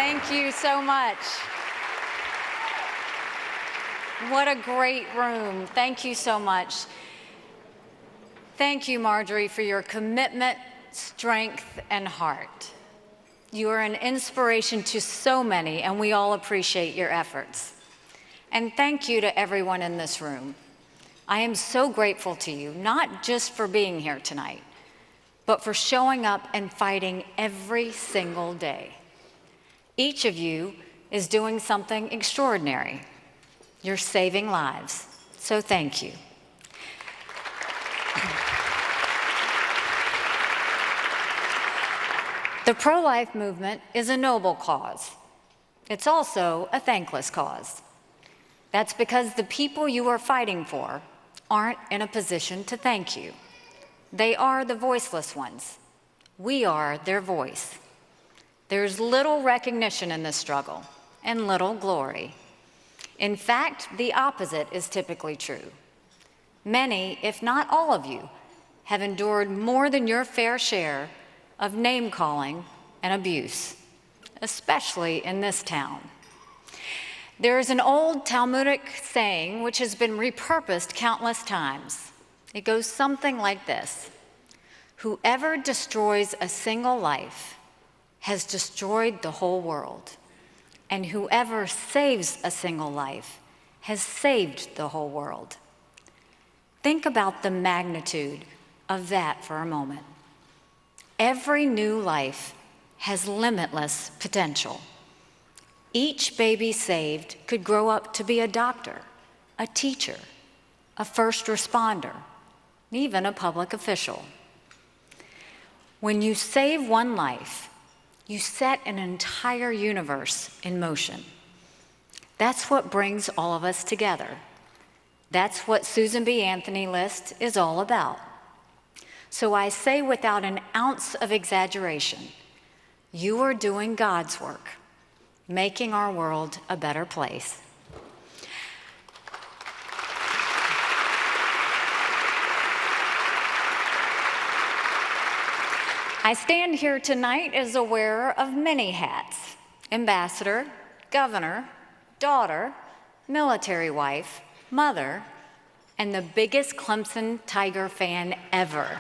Thank you so much. What a great room. Thank you so much. Thank you, Marjorie, for your commitment, strength, and heart. You are an inspiration to so many, and we all appreciate your efforts. And thank you to everyone in this room. I am so grateful to you, not just for being here tonight, but for showing up and fighting every single day. Each of you is doing something extraordinary. You're saving lives, so thank you. The pro-life movement is a noble cause. It's also a thankless cause. That's because the people you are fighting for aren't in a position to thank you. They are the voiceless ones. We are their voice. There's little recognition in this struggle and little glory. In fact, the opposite is typically true. Many, if not all of you, have endured more than your fair share of name-calling and abuse, especially in this town. There is an old Talmudic saying which has been repurposed countless times. It goes something like this: whoever destroys a single life has destroyed the whole world, and whoever saves a single life has saved the whole world. Think about the magnitude of that for a moment. Every new life has limitless potential. Each baby saved could grow up to be a doctor, a teacher, a first responder, even a public official. When you save one life, you set an entire universe in motion. That's what brings all of us together. That's what Susan B. Anthony List is all about. So I say without an ounce of exaggeration, you are doing God's work, making our world a better place. I stand here tonight as a wearer of many hats: ambassador, governor, daughter, military wife, mother, and the biggest Clemson Tiger fan ever.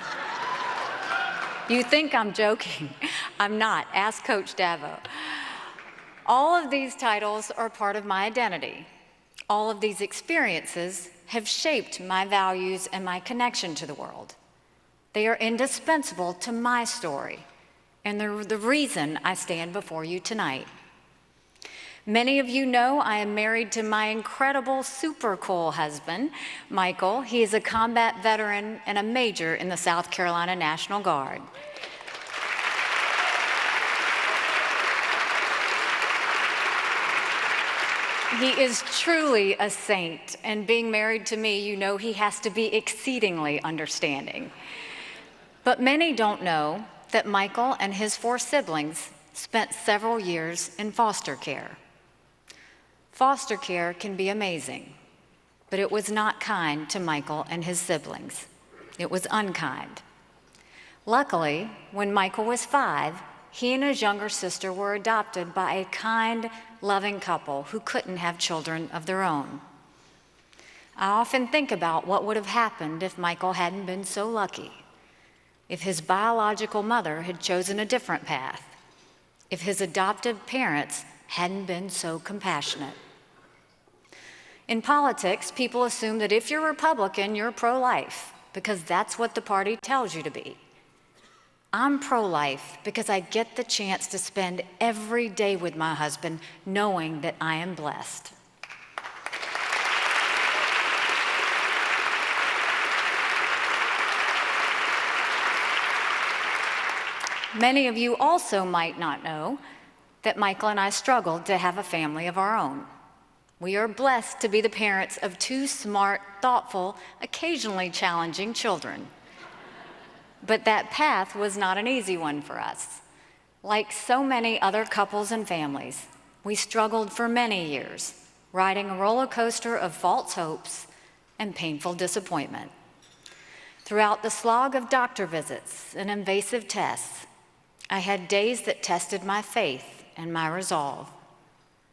You think I'm joking. I'm not. Ask Coach Davo. All of these titles are part of my identity. All of these experiences have shaped my values and my connection to the world. They are indispensable to my story, and they're the reason I stand before you tonight. Many of you know I am married to my incredible, super cool husband, Michael. He is a combat veteran and a major in the South Carolina National Guard. He is truly a saint, and being married to me, you know he has to be exceedingly understanding. But many don't know that Michael and his 4 siblings spent several years in foster care. Foster care can be amazing, but it was not kind to Michael and his siblings. It was unkind. Luckily, when Michael was 5, he and his younger sister were adopted by a kind, loving couple who couldn't have children of their own. I often think about what would have happened if Michael hadn't been so lucky, if his biological mother had chosen a different path, if his adoptive parents hadn't been so compassionate. In politics, people assume that if you're Republican, you're pro-life, because that's what the party tells you to be. I'm pro-life because I get the chance to spend every day with my husband knowing that I am blessed. Many of you also might not know that Michael and I struggled to have a family of our own. We are blessed to be the parents of 2 smart, thoughtful, occasionally challenging children. But that path was not an easy one for us. Like so many other couples and families, we struggled for many years, riding a roller coaster of false hopes and painful disappointment. Throughout the slog of doctor visits and invasive tests, I had days that tested my faith and my resolve.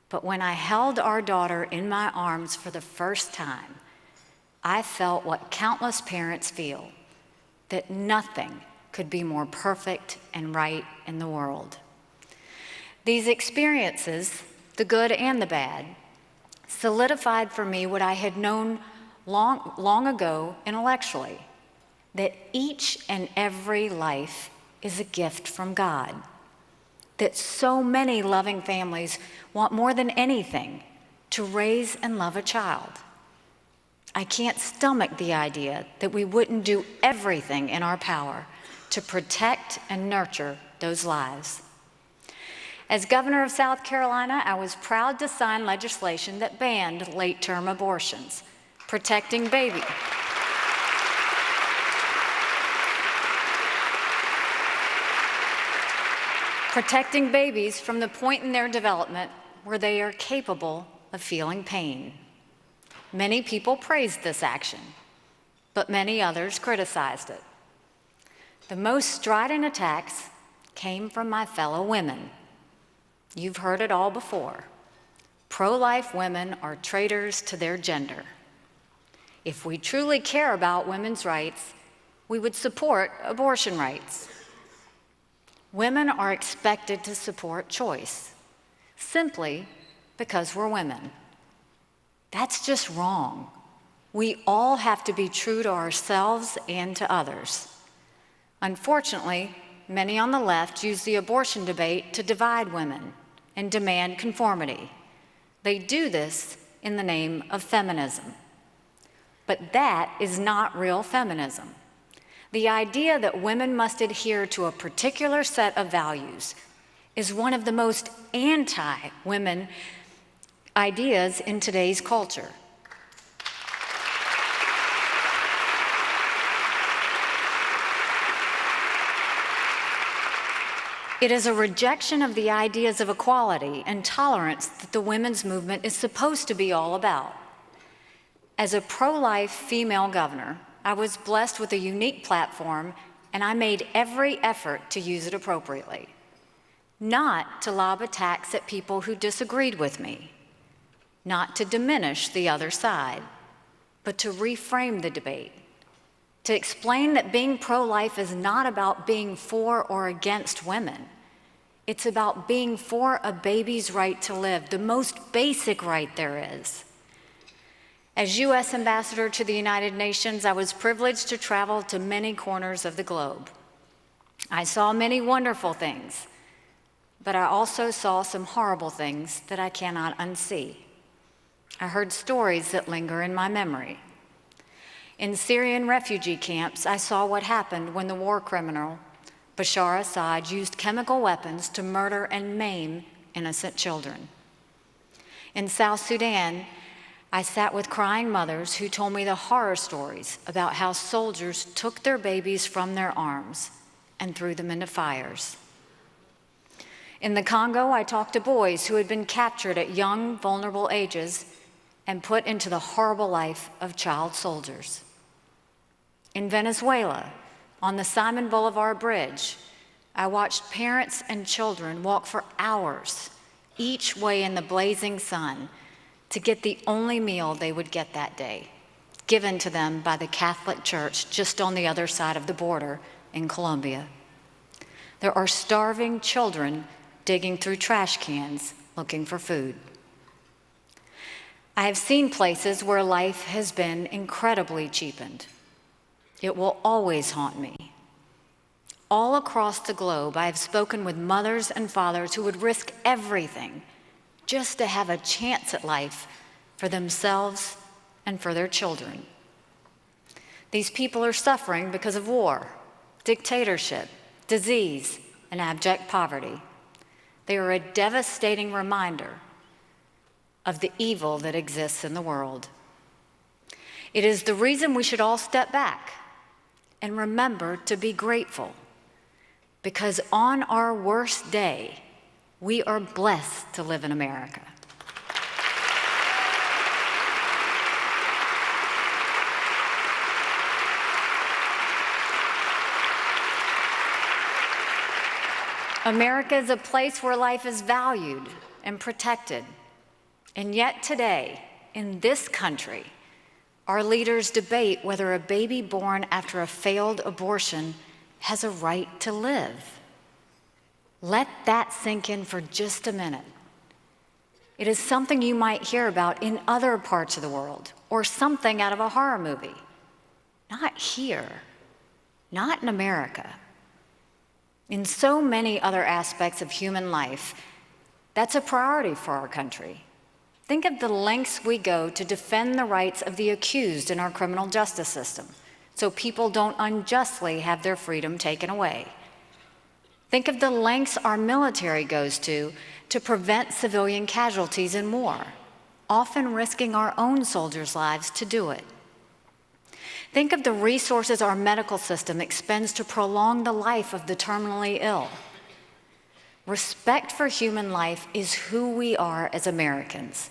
But when I held our daughter in my arms for the first time, I felt what countless parents feel, that nothing could be more perfect and right in the world. These experiences, the good and the bad, solidified for me what I had known long ago intellectually, that each and every life is a gift from God, that so many loving families want more than anything to raise and love a child. I can't stomach the idea that we wouldn't do everything in our power to protect and nurture those lives. As governor of South Carolina, I was proud to sign legislation that banned late-term abortions, protecting babies from the point in their development where they are capable of feeling pain. Many people praised this action, but many others criticized it. The most strident attacks came from my fellow women. You've heard it all before. Pro-life women are traitors to their gender. If we truly care about women's rights, we would support abortion rights. Women are expected to support choice, simply because we're women. That's just wrong. We all have to be true to ourselves and to others. Unfortunately, many on the left use the abortion debate to divide women and demand conformity. They do this in the name of feminism. But that is not real feminism. The idea that women must adhere to a particular set of values is one of the most anti-women ideas in today's culture. It is a rejection of the ideas of equality and tolerance that the women's movement is supposed to be all about. As a pro-life female governor, I was blessed with a unique platform, and I made every effort to use it appropriately. Not to lob attacks at people who disagreed with me, not to diminish the other side, but to reframe the debate, to explain that being pro-life is not about being for or against women. It's about being for a baby's right to live, the most basic right there is. As U.S. Ambassador to the United Nations, I was privileged to travel to many corners of the globe. I saw many wonderful things, but I also saw some horrible things that I cannot unsee. I heard stories that linger in my memory. In Syrian refugee camps, I saw what happened when the war criminal Bashar Assad used chemical weapons to murder and maim innocent children. In South Sudan, I sat with crying mothers who told me the horror stories about how soldiers took their babies from their arms and threw them into fires. In the Congo, I talked to boys who had been captured at young, vulnerable ages and put into the horrible life of child soldiers. In Venezuela, on the Simon Bolivar Bridge, I watched parents and children walk for hours, each way in the blazing sun, to get the only meal they would get that day, given to them by the Catholic Church just on the other side of the border in Colombia. There are starving children digging through trash cans looking for food. I have seen places where life has been incredibly cheapened. It will always haunt me. All across the globe, I have spoken with mothers and fathers who would risk everything just to have a chance at life for themselves and for their children. These people are suffering because of war, dictatorship, disease, and abject poverty. They are a devastating reminder of the evil that exists in the world. It is the reason we should all step back and remember to be grateful, because on our worst day, we are blessed to live in America. America is a place where life is valued and protected. And yet today, in this country, our leaders debate whether a baby born after a failed abortion has a right to live. Let that sink in for just a minute. It is something you might hear about in other parts of the world, or something out of a horror movie. Not here, not in America. In so many other aspects of human life, that's a priority for our country. Think of the lengths we go to defend the rights of the accused in our criminal justice system, so people don't unjustly have their freedom taken away. Think of the lengths our military goes to prevent civilian casualties in war, often risking our own soldiers' lives to do it. Think of the resources our medical system expends to prolong the life of the terminally ill. Respect for human life is who we are as Americans.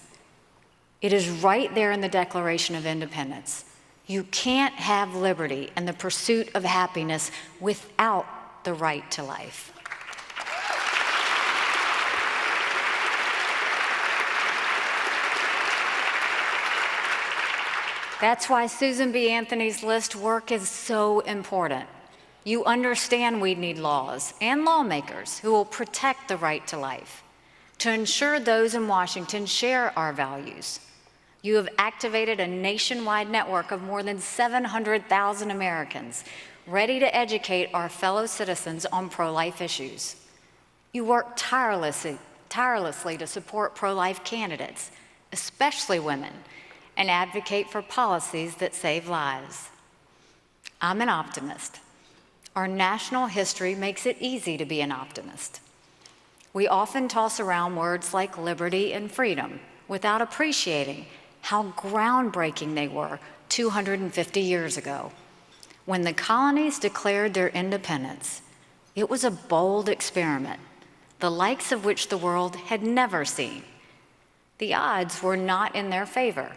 It is right there in the Declaration of Independence. You can't have liberty and the pursuit of happiness without the right to life. That's why Susan B. Anthony's list work is so important. You understand we need laws and lawmakers who will protect the right to life, to ensure those in Washington share our values. You have activated a nationwide network of more than 700,000 Americans ready to educate our fellow citizens on pro-life issues. You work tirelessly to support pro-life candidates, especially women, and advocate for policies that save lives. I'm an optimist. Our national history makes it easy to be an optimist. We often toss around words like liberty and freedom without appreciating how groundbreaking they were 250 years ago. When the colonies declared their independence, it was a bold experiment, the likes of which the world had never seen. The odds were not in their favor.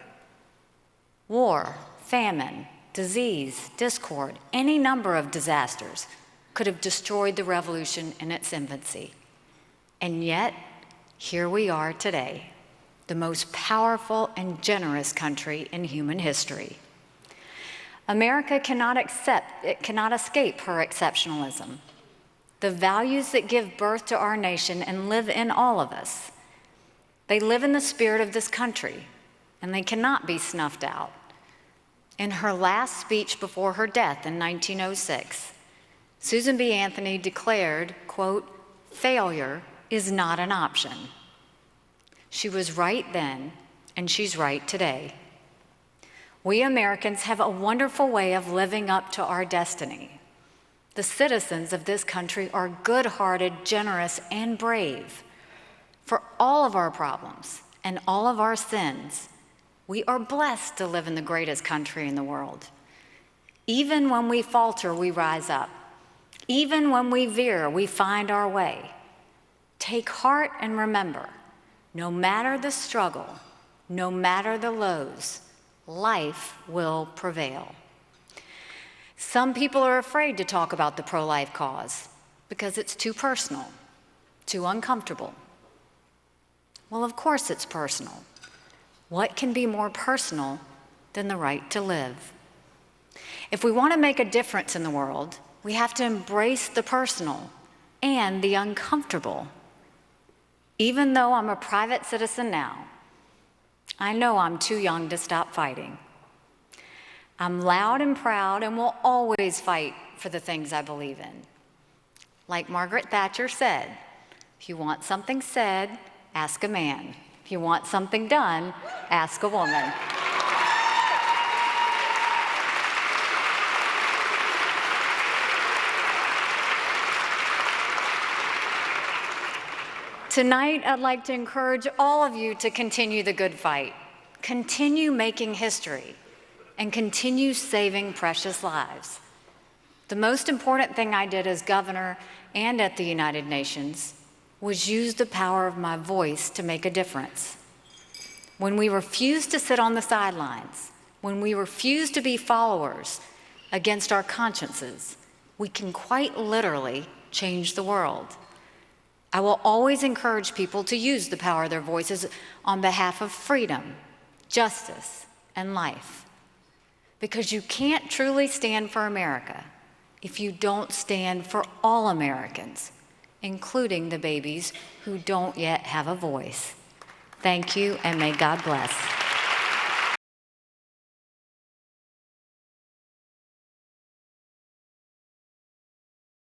War, famine, disease, discord, any number of disasters could have destroyed the revolution in its infancy. And yet, here we are today, the most powerful and generous country in human history. America cannot escape her exceptionalism. The values that give birth to our nation and live in all of us, they live in the spirit of this country, and they cannot be snuffed out. In her last speech before her death in 1906, Susan B. Anthony declared, quote, "Failure is not an option." She was right then, and she's right today. We Americans have a wonderful way of living up to our destiny. The citizens of this country are good-hearted, generous, and brave. For all of our problems and all of our sins, we are blessed to live in the greatest country in the world. Even when we falter, we rise up. Even when we veer, we find our way. Take heart and remember, no matter the struggle, no matter the lows, life will prevail. Some people are afraid to talk about the pro-life cause because it's too personal, too uncomfortable. Well, of course it's personal. What can be more personal than the right to live? If we want to make a difference in the world, we have to embrace the personal and the uncomfortable. Even though I'm a private citizen now, I know I'm too young to stop fighting. I'm loud and proud and will always fight for the things I believe in. Like Margaret Thatcher said, if you want something said, ask a man. If you want something done, ask a woman. Tonight, I'd like to encourage all of you to continue the good fight, continue making history, and continue saving precious lives. The most important thing I did as governor and at the United Nations was use the power of my voice to make a difference. When we refuse to sit on the sidelines, when we refuse to be followers against our consciences, we can quite literally change the world. I will always encourage people to use the power of their voices on behalf of freedom, justice, and life. Because you can't truly stand for America if you don't stand for all Americans, including the babies who don't yet have a voice. Thank you, and may God bless.